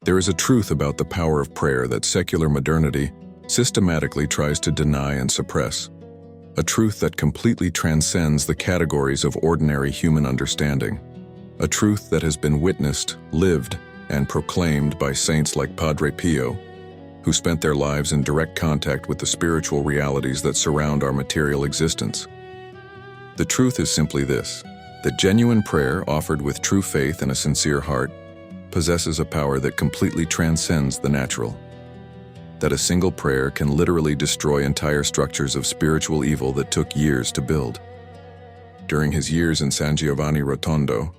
There is a truth about the power of prayer that secular modernity systematically tries to deny and suppress. A truth that completely transcends the categories of ordinary human understanding. A truth that has been witnessed, lived, and proclaimed by saints like Padre Pio, who spent their lives in direct contact with the spiritual realities that surround our material existence. The truth is simply this: that genuine prayer offered with true faith and a sincere heart possesses a power that completely transcends the natural. That a single prayer can literally destroy entire structures of spiritual evil that took years to build. During his years in San Giovanni Rotondo,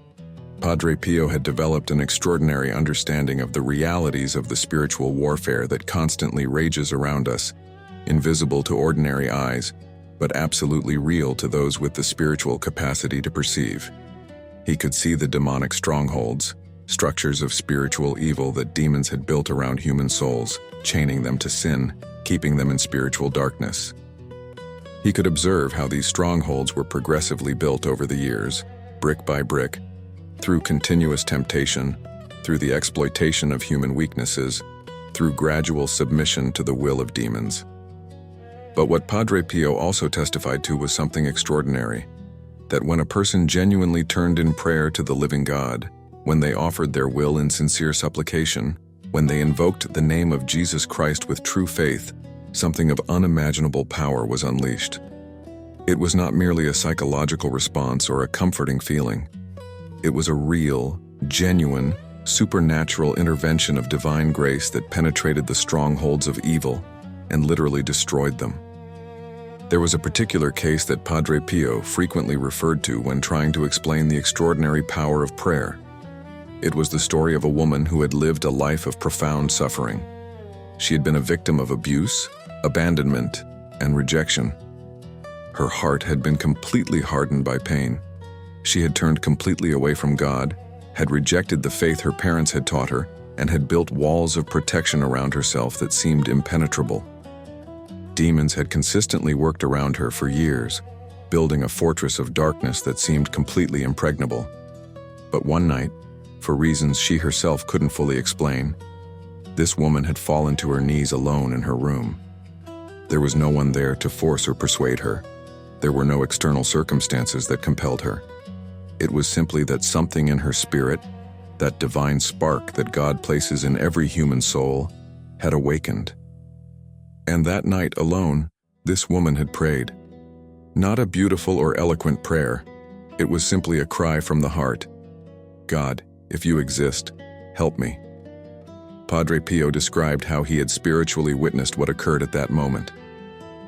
Padre Pio had developed an extraordinary understanding of the realities of the spiritual warfare that constantly rages around us, invisible to ordinary eyes, but absolutely real to those with the spiritual capacity to perceive. He could see the demonic strongholds, structures of spiritual evil that demons had built around human souls, chaining them to sin, keeping them in spiritual darkness. He could observe how these strongholds were progressively built over the years, brick by brick, through continuous temptation, through the exploitation of human weaknesses, through gradual submission to the will of demons. But what Padre Pio also testified to was something extraordinary, that when a person genuinely turned in prayer to the living God, when they offered their will in sincere supplication, when they invoked the name of Jesus Christ with true faith, something of unimaginable power was unleashed. It was not merely a psychological response or a comforting feeling. It was a real, genuine, supernatural intervention of divine grace that penetrated the strongholds of evil and literally destroyed them. There was a particular case that Padre Pio frequently referred to when trying to explain the extraordinary power of prayer. It was the story of a woman who had lived a life of profound suffering. She had been a victim of abuse, abandonment, and rejection. Her heart had been completely hardened by pain. She had turned completely away from God, had rejected the faith her parents had taught her, and had built walls of protection around herself that seemed impenetrable. Demons had consistently worked around her for years, building a fortress of darkness that seemed completely impregnable. But one night, for reasons she herself couldn't fully explain, this woman had fallen to her knees alone in her room. There was no one there to force or persuade her. There were no external circumstances that compelled her. It was simply that something in her spirit, that divine spark that God places in every human soul, had awakened. And that night alone, this woman had prayed. Not a beautiful or eloquent prayer. It was simply a cry from the heart. God, if you exist, help me. Padre Pio described how he had spiritually witnessed what occurred at that moment.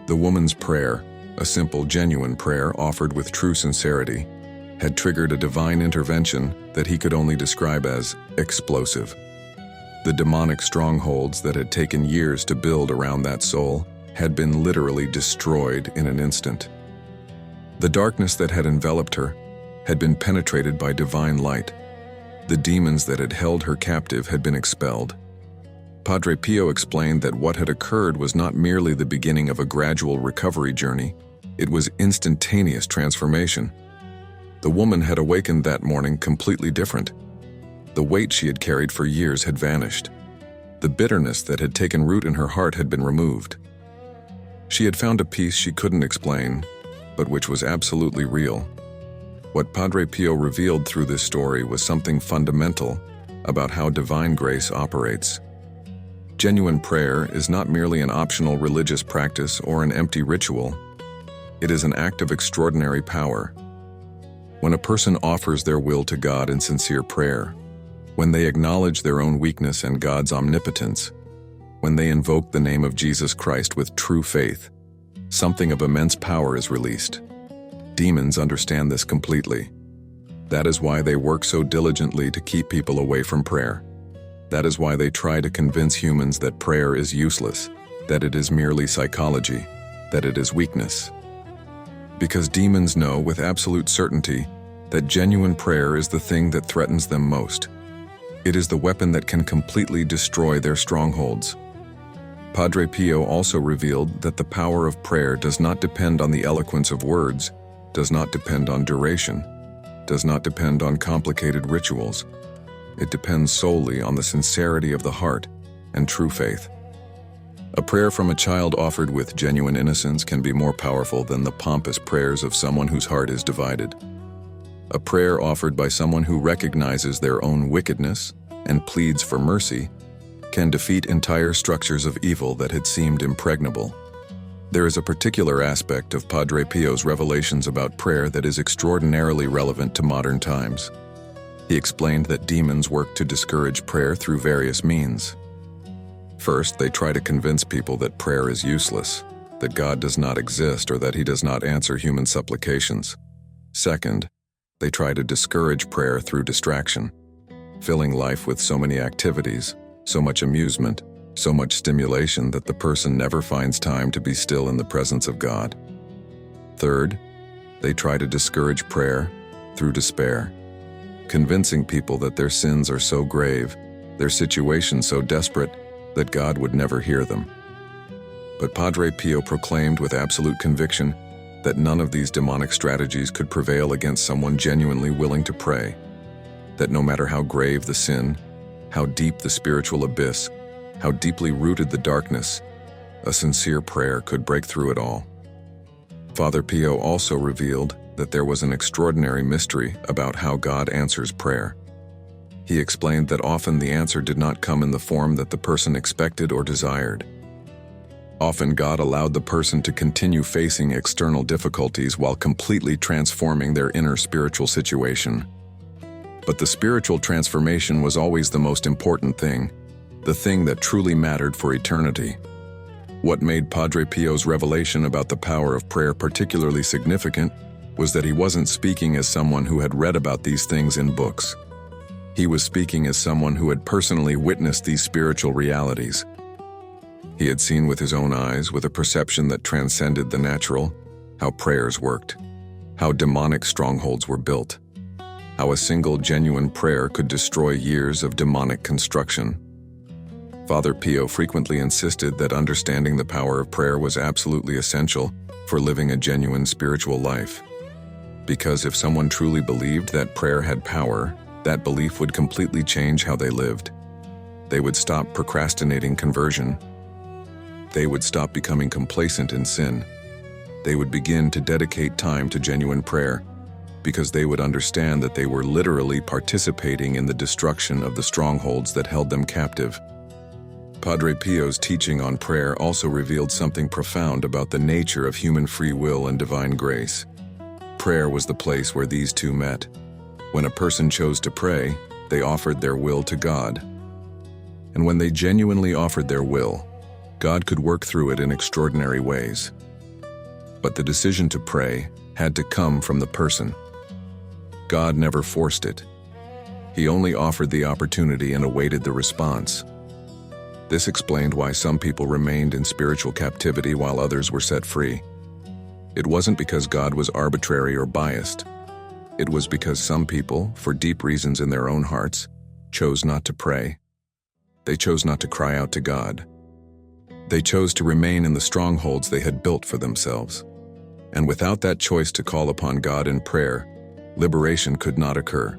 The woman's prayer, a simple, genuine prayer offered with true sincerity, had triggered a divine intervention that he could only describe as explosive. The demonic strongholds that had taken years to build around that soul had been literally destroyed in an instant. The darkness that had enveloped her had been penetrated by divine light. The demons that had held her captive had been expelled. Padre Pio explained that what had occurred was not merely the beginning of a gradual recovery journey, it was instantaneous transformation. The woman had awakened that morning completely different. The weight she had carried for years had vanished. The bitterness that had taken root in her heart had been removed. She had found a peace she couldn't explain, but which was absolutely real. What Padre Pio revealed through this story was something fundamental about how divine grace operates. Genuine prayer is not merely an optional religious practice or an empty ritual. It is an act of extraordinary power. When a person offers their will to God in sincere prayer, when they acknowledge their own weakness and God's omnipotence, when they invoke the name of Jesus Christ with true faith, something of immense power is released. Demons understand this completely. That is why they work so diligently to keep people away from prayer. That is why they try to convince humans that prayer is useless, that it is merely psychology, that it is weakness. Because demons know with absolute certainty that genuine prayer is the thing that threatens them most. It is the weapon that can completely destroy their strongholds. Padre Pio also revealed that the power of prayer does not depend on the eloquence of words, does not depend on duration, does not depend on complicated rituals. It depends solely on the sincerity of the heart and true faith. A prayer from a child offered with genuine innocence can be more powerful than the pompous prayers of someone whose heart is divided. A prayer offered by someone who recognizes their own wickedness and pleads for mercy can defeat entire structures of evil that had seemed impregnable. There is a particular aspect of Padre Pio's revelations about prayer that is extraordinarily relevant to modern times. He explained that demons work to discourage prayer through various means. First, they try to convince people that prayer is useless, that God does not exist, or that He does not answer human supplications. Second, they try to discourage prayer through distraction, filling life with so many activities, so much amusement, so much stimulation that the person never finds time to be still in the presence of God. Third, they try to discourage prayer through despair, convincing people that their sins are so grave, their situation so desperate, that God would never hear them. But Padre Pio proclaimed with absolute conviction that none of these demonic strategies could prevail against someone genuinely willing to pray, that no matter how grave the sin, how deep the spiritual abyss, how deeply rooted the darkness, a sincere prayer could break through it all. Father Pio also revealed that there was an extraordinary mystery about how God answers prayer. He explained that often the answer did not come in the form that the person expected or desired. Often God allowed the person to continue facing external difficulties while completely transforming their inner spiritual situation. But the spiritual transformation was always the most important thing, the thing that truly mattered for eternity. What made Padre Pio's revelation about the power of prayer particularly significant was that he wasn't speaking as someone who had read about these things in books. He was speaking as someone who had personally witnessed these spiritual realities. He had seen with his own eyes, with a perception that transcended the natural, how prayers worked, how demonic strongholds were built, how a single genuine prayer could destroy years of demonic construction. Father Pio frequently insisted that understanding the power of prayer was absolutely essential for living a genuine spiritual life. Because if someone truly believed that prayer had power, that belief would completely change how they lived. They would stop procrastinating conversion. They would stop becoming complacent in sin. They would begin to dedicate time to genuine prayer, because they would understand that they were literally participating in the destruction of the strongholds that held them captive. Padre Pio's teaching on prayer also revealed something profound about the nature of human free will and divine grace. Prayer was the place where these two met. When a person chose to pray, they offered their will to God. And when they genuinely offered their will, God could work through it in extraordinary ways. But the decision to pray had to come from the person. God never forced it. He only offered the opportunity and awaited the response. This explained why some people remained in spiritual captivity while others were set free. It wasn't because God was arbitrary or biased. It was because some people, for deep reasons in their own hearts, chose not to pray. They chose not to cry out to God. They chose to remain in the strongholds they had built for themselves. And without that choice to call upon God in prayer, liberation could not occur.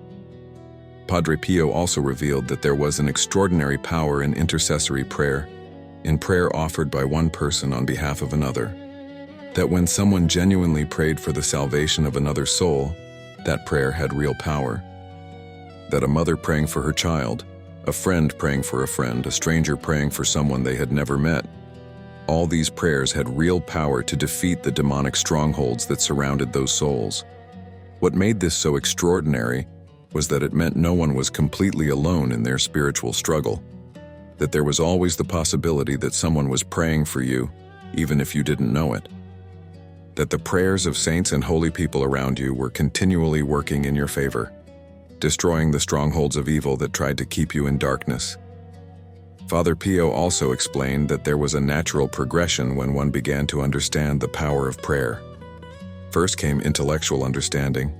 Padre Pio also revealed that there was an extraordinary power in intercessory prayer, in prayer offered by one person on behalf of another. That when someone genuinely prayed for the salvation of another soul, that prayer had real power. That a mother praying for her child, a friend praying for a friend, a stranger praying for someone they had never met, all these prayers had real power to defeat the demonic strongholds that surrounded those souls. What made this so extraordinary was that it meant no one was completely alone in their spiritual struggle, that there was always the possibility that someone was praying for you, even if you didn't know it. That the prayers of saints and holy people around you were continually working in your favor, destroying the strongholds of evil that tried to keep you in darkness. Father Pio also explained that there was a natural progression when one began to understand the power of prayer. First came intellectual understanding,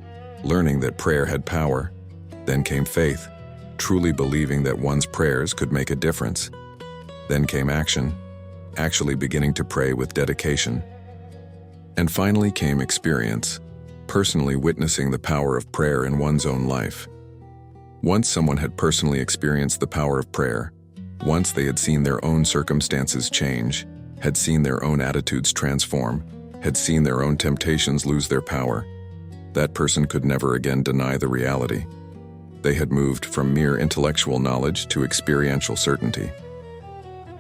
learning that prayer had power. Then came faith, truly believing that one's prayers could make a difference. Then came action, actually beginning to pray with dedication. And finally came experience, personally witnessing the power of prayer in one's own life. Once someone had personally experienced the power of prayer, once they had seen their own circumstances change, had seen their own attitudes transform, had seen their own temptations lose their power, that person could never again deny the reality. They had moved from mere intellectual knowledge to experiential certainty.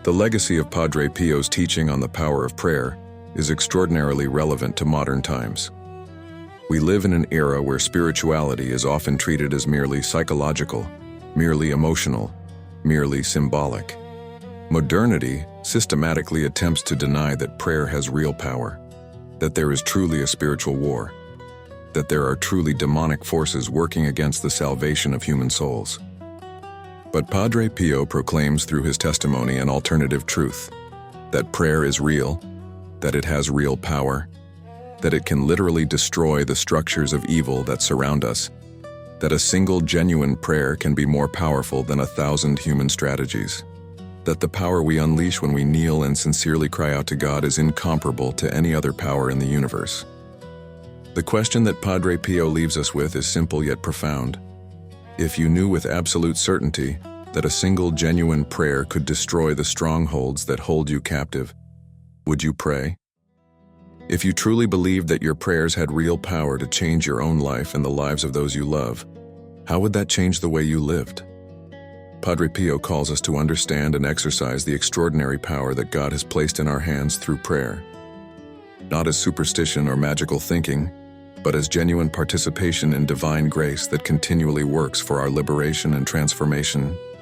The legacy of Padre Pio's teaching on the power of prayer is extraordinarily relevant to modern times. We live in an era where spirituality is often treated as merely psychological, merely emotional, merely symbolic. Modernity systematically attempts to deny that prayer has real power, that there is truly a spiritual war, that there are truly demonic forces working against the salvation of human souls. But Padre Pio proclaims through his testimony an alternative truth, that prayer is real, that it has real power, that it can literally destroy the structures of evil that surround us, that a single genuine prayer can be more powerful than 1,000 human strategies, that the power we unleash when we kneel and sincerely cry out to God is incomparable to any other power in the universe. The question that Padre Pio leaves us with is simple yet profound. If you knew with absolute certainty that a single genuine prayer could destroy the strongholds that hold you captive, would you pray? If you truly believed that your prayers had real power to change your own life and the lives of those you love, how would that change the way you lived? Padre Pio calls us to understand and exercise the extraordinary power that God has placed in our hands through prayer, not as superstition or magical thinking, but as genuine participation in divine grace that continually works for our liberation and transformation.